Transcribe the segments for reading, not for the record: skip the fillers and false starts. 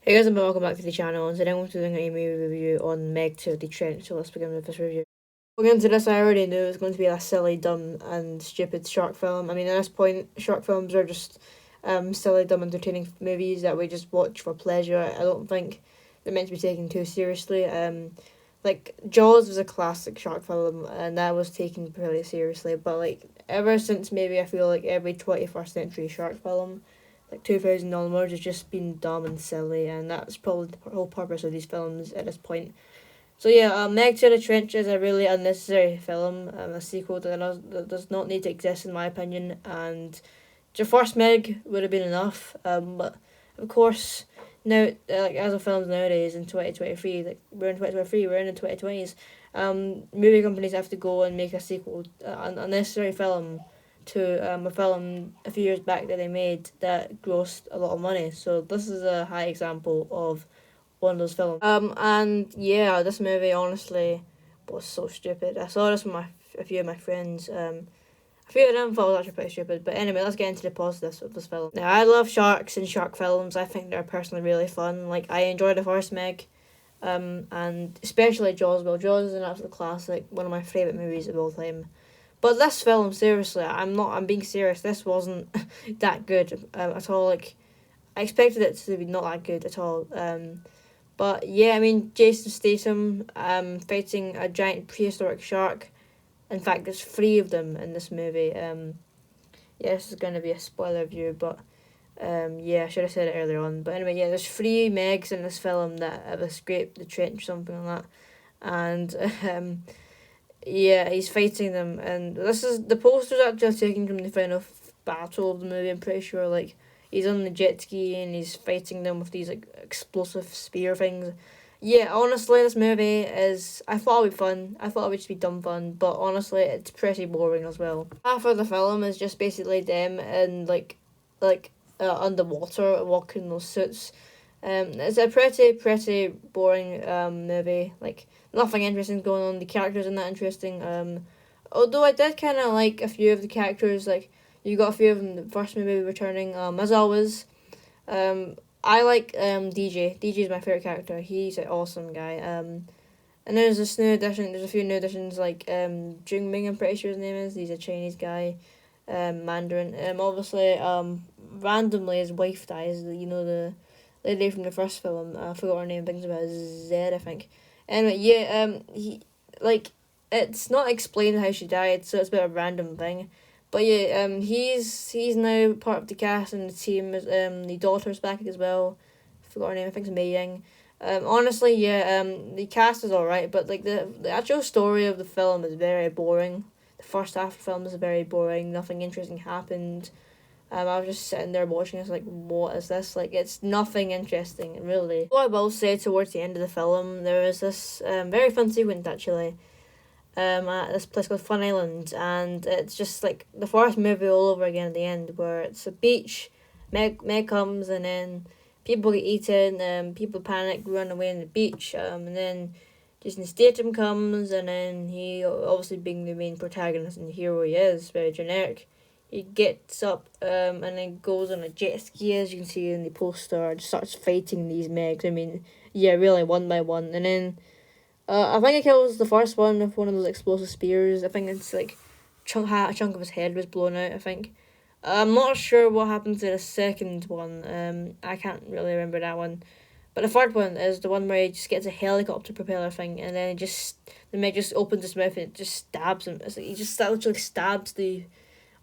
Hey guys, and welcome back to the channel, and today I'm going to be doing a movie review on Meg 2 The Trench, so let's begin with this review. Going into this, I already knew it was going to be a silly, dumb, and stupid shark film. I mean, at this point, shark films are just silly, dumb, entertaining movies that we just watch for pleasure. I don't think they're meant to be taken too seriously. Like, Jaws was a classic shark film, and that was taken pretty seriously, but, like, ever since maybe I feel like every 21st century shark film, like 2000 onwards, has just been dumb and silly, and that's probably the whole purpose of these films at this point. So yeah, Meg to the Trench is a really unnecessary film, a sequel that does not need to exist in my opinion, and the first Meg would have been enough, but of course, now, like, as of films nowadays in 2023, like, we're in 2023, we're in the 2020s, movie companies have to go and make a sequel, an unnecessary film to a film a few years back that they made that grossed a lot of money. So this is a high example of one of those films. And yeah, this movie honestly was so stupid. I saw this with a few of my friends. A few of them thought it was actually pretty stupid. But anyway, let's get into the positives of this film. Now, I love sharks and shark films. I think they're personally really fun. Like, I enjoyed the first Meg, and especially Jaws. Well, Jaws is an absolute classic, one of my favourite movies of all time. But this film, seriously, I'm being serious. This wasn't that good at all. Like, I expected it to be not that good at all. But yeah, I mean, Jason Statham fighting a giant prehistoric shark. In fact, there's three of them in this movie. Yeah, this is going to be a spoiler view, but yeah, I should have said it earlier on. But anyway, yeah, there's three Megs in this film that have escaped the trench, something like that. And yeah, he's fighting them, and this is the poster's actually taken from the final battle of the movie. I'm pretty sure, like, he's on the jet ski and he's fighting them with these like explosive spear things. Yeah, honestly, this movie is. I thought it would be fun. I thought it would just be dumb fun, but honestly, it's pretty boring as well. Half of the film is just basically them and like underwater walking in those suits. It's a pretty boring movie. Like, nothing interesting going on. The characters are not interesting. Although I did kind of like a few of the characters. Like, you got a few of them in the first movie returning. As always, I like DJ. DJ is my favorite character. He's an awesome guy. And there's this new addition. There's a few new additions like Jing Ming. I'm pretty sure his name is. He's a Chinese guy. Mandarin. Obviously, randomly his wife dies. You know, the lady from the first film. I forgot her name. Things about Zed, I think. Anyway, yeah. He, like, it's not explained how she died, so it's a bit of a random thing. But yeah, he's now part of the cast and the team. The daughter's back as well. I forgot her name. I think it's Mei Ying. Honestly, yeah. The cast is alright, but like the actual story of the film is very boring. The first half of the film is very boring. Nothing interesting happened. I was just sitting there watching this, like, what is this? Like, it's nothing interesting, really. What I will say, towards the end of the film, there is this very fun sequence, actually, at this place called Fun Island, and it's just like the first movie all over again at the end, where it's a beach, Meg comes, and then people get eaten, people panic, run away on the beach, and then Jason Statham comes, and then he, obviously being the main protagonist and the hero he is, very generic, he gets up and then goes on a jet ski, as you can see in the poster, and starts fighting these Megs. I mean, yeah, really, one by one, and then I think it kills the first one with one of those explosive spears. I think it's like a chunk of his head was blown out, I think. I'm not sure what happened to the second one. I can't really remember that one. But the third one is the one where he just gets a helicopter propeller thing, and then the Meg just opens his mouth and it just stabs him. It's like he just literally stabs the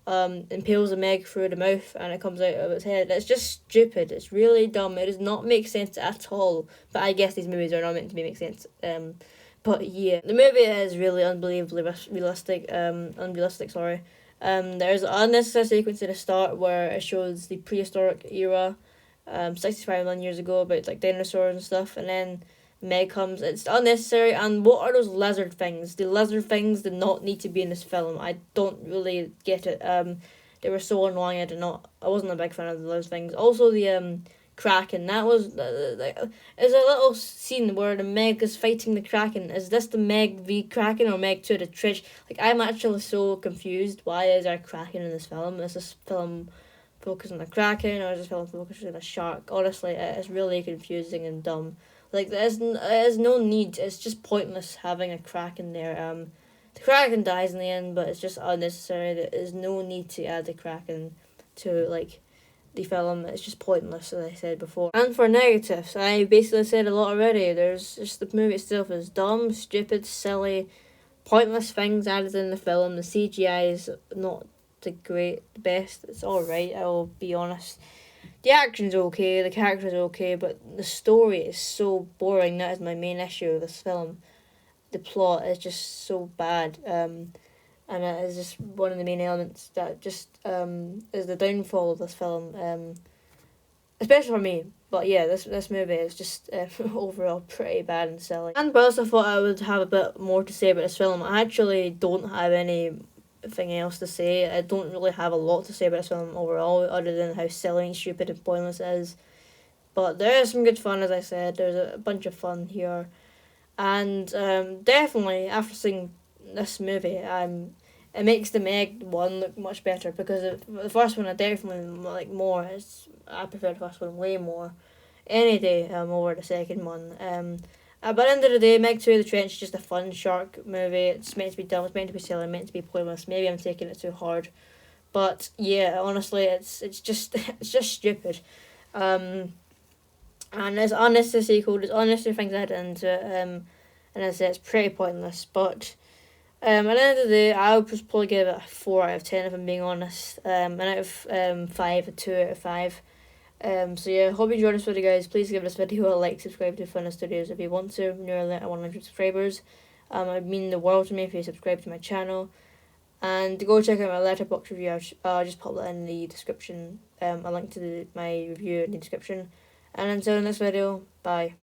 impales the Meg through the mouth and it comes out of its head. It's just stupid. It's really dumb. It does not make sense at all. But I guess these movies are not meant to make sense. But yeah, the movie is really unbelievably realistic. Unrealistic. Sorry. There's an unnecessary sequence at the start where it shows the prehistoric era, 65 million years ago, about like dinosaurs and stuff, and then Meg comes. It's unnecessary. And what are those lizard things? The lizard things did not need to be in this film. I don't really get it. They were so annoying. I wasn't a big fan of those things. Also, the Kraken. That was there's a little scene where the Meg is fighting the Kraken. Is this the Meg v Kraken or Meg 2 the Trish? Like, I'm actually so confused. Why is there a Kraken in this film? Is this film focus on the Kraken, or does this film focus on a shark? Honestly, it is really confusing and dumb. Like there's no need. It's just pointless having a Kraken there. The Kraken dies in the end, but it's just unnecessary. There is no need to add the Kraken to like the film. It's just pointless, as I said before. And for negatives, I basically said a lot already. There's just the movie itself is dumb, stupid, silly, pointless things added in the film. The CGI is not the best. It's alright, I'll be honest. The action's okay, the character's okay, but the story is so boring. That is my main issue with this film. The plot is just so bad. And it is just one of the main elements that just is the downfall of this film. Especially for me. But yeah, this movie is just overall pretty bad and silly. And but I also thought I would have a bit more to say about this film. I actually don't have anything else to say. I don't really have a lot to say about this film overall, other than how silly and stupid and pointless it is. But there is some good fun, as I said. There's a bunch of fun here. And definitely, after seeing this movie, it makes the Meg one look much better, because the first one I definitely like more. I prefer the first one way more, any day over the second one. But at the end of the day, Meg 2 The Trench is just a fun shark movie. It's meant to be dumb, it's meant to be silly, meant to be pointless. Maybe I'm taking it too hard. But yeah, honestly, it's just it's just stupid. And there's unnecessary sequel, there's unnecessary things added into it, and as I said, it's pretty pointless. But at the end of the day, I would just probably give it a 4 out of 10 if I'm being honest. And out of 5, a 2 out of 5. So yeah, hope you enjoyed this video, guys. Please give this video a like, subscribe to Funner Studios if you want to. I'm nearly at 100 subscribers. It'd mean the world to me if you subscribe to my channel. And go check out my Letterboxd review. I'll just pop that in the description. A link to my review in the description. And until the next video, bye.